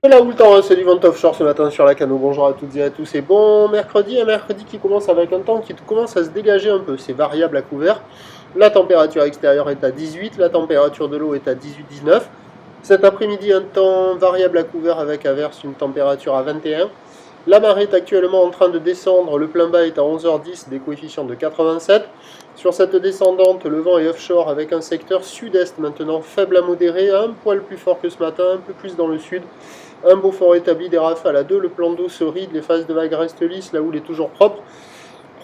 Et là où le temps, hein, c'est du vent offshore ce matin sur la Cano. Bonjour à toutes et à tous. C'est bon mercredi, un mercredi qui commence avec un temps qui commence à se dégager un peu. C'est variable à couvert. La température extérieure est à 18, la température de l'eau est à 18-19. Cet après-midi, un temps variable à couvert avec averse, une température à 21. La marée est actuellement en train de descendre, le plein bas est à 11h10, des coefficients de 87. Sur cette descendante, le vent est offshore avec un secteur sud-est maintenant faible à modéré, un poil plus fort que ce matin, un peu plus dans le sud. Un beau fort établi, des rafales à 2, le plan d'eau se ride, les phases de vague restent lisses, là où il est toujours propre.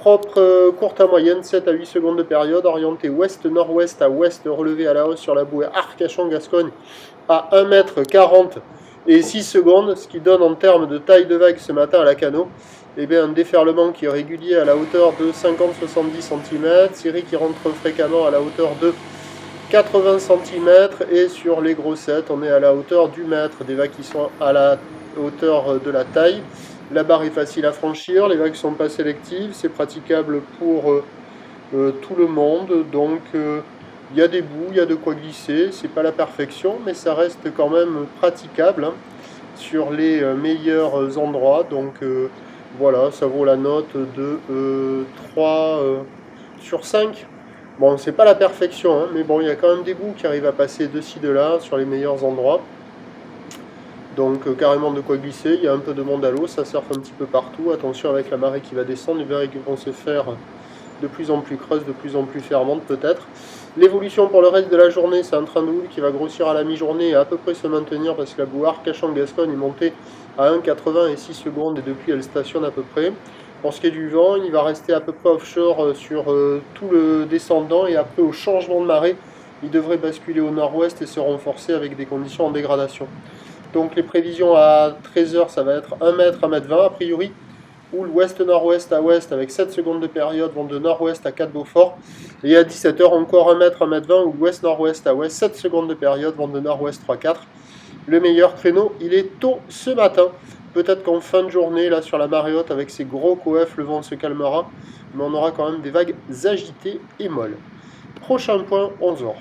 Courte à moyenne, 7 à 8 secondes de période, orienté ouest-nord-ouest à ouest, relevé à la hausse sur la bouée Arcachon-Gascogne à 1,40 m et 6 secondes, ce qui donne en termes de taille de vague ce matin à la Cano, eh bien, un déferlement qui est régulier à la hauteur de 50-70 cm, série qui rentre fréquemment à la hauteur de 80 cm, et sur les grossettes, on est à la hauteur du mètre, des vagues qui sont à la hauteur de la taille. La barre est facile à franchir, les vagues ne sont pas sélectives, c'est praticable pour tout le monde, donc il y a des bouts, il y a de quoi glisser, c'est pas la perfection, mais ça reste quand même praticable, hein, sur les meilleurs endroits, donc voilà, ça vaut la note de 3 sur 5. Bon, c'est pas la perfection, hein, mais bon, il y a quand même des bouts qui arrivent à passer de ci, de là, sur les meilleurs endroits. Donc carrément de quoi glisser, il y a un peu de monde à l'eau, ça surfe un petit peu partout. Attention avec la marée qui va descendre, les vagues vont se faire de plus en plus creuses, de plus en plus fermantes peut-être. L'évolution pour le reste de la journée, c'est un train de houle qui va grossir à la mi-journée et à peu près se maintenir parce que la bouée Arcachon-Gascogne est montée à 1,80 et 6 secondes et depuis elle stationne à peu près. Pour ce qui est du vent, il va rester à peu près offshore sur tout le descendant et après au changement de marée, il devrait basculer au nord-ouest et se renforcer avec des conditions en dégradation. Donc les prévisions à 13h, ça va être 1 m, 1,20 m a priori, ou l'ouest-nord-ouest à ouest avec 7 secondes de période vont de nord-ouest à 4 Beaufort. Et à 17h, encore 1 m, 1,20 m, ou l'ouest-nord-ouest à ouest, 7 secondes de période vont de nord-ouest 3-4. Le meilleur créneau, il est tôt ce matin. Peut-être qu'en fin de journée, là sur la marée haute, avec ces gros coefs, le vent se calmera, mais on aura quand même des vagues agitées et molles. Prochain point, 11h.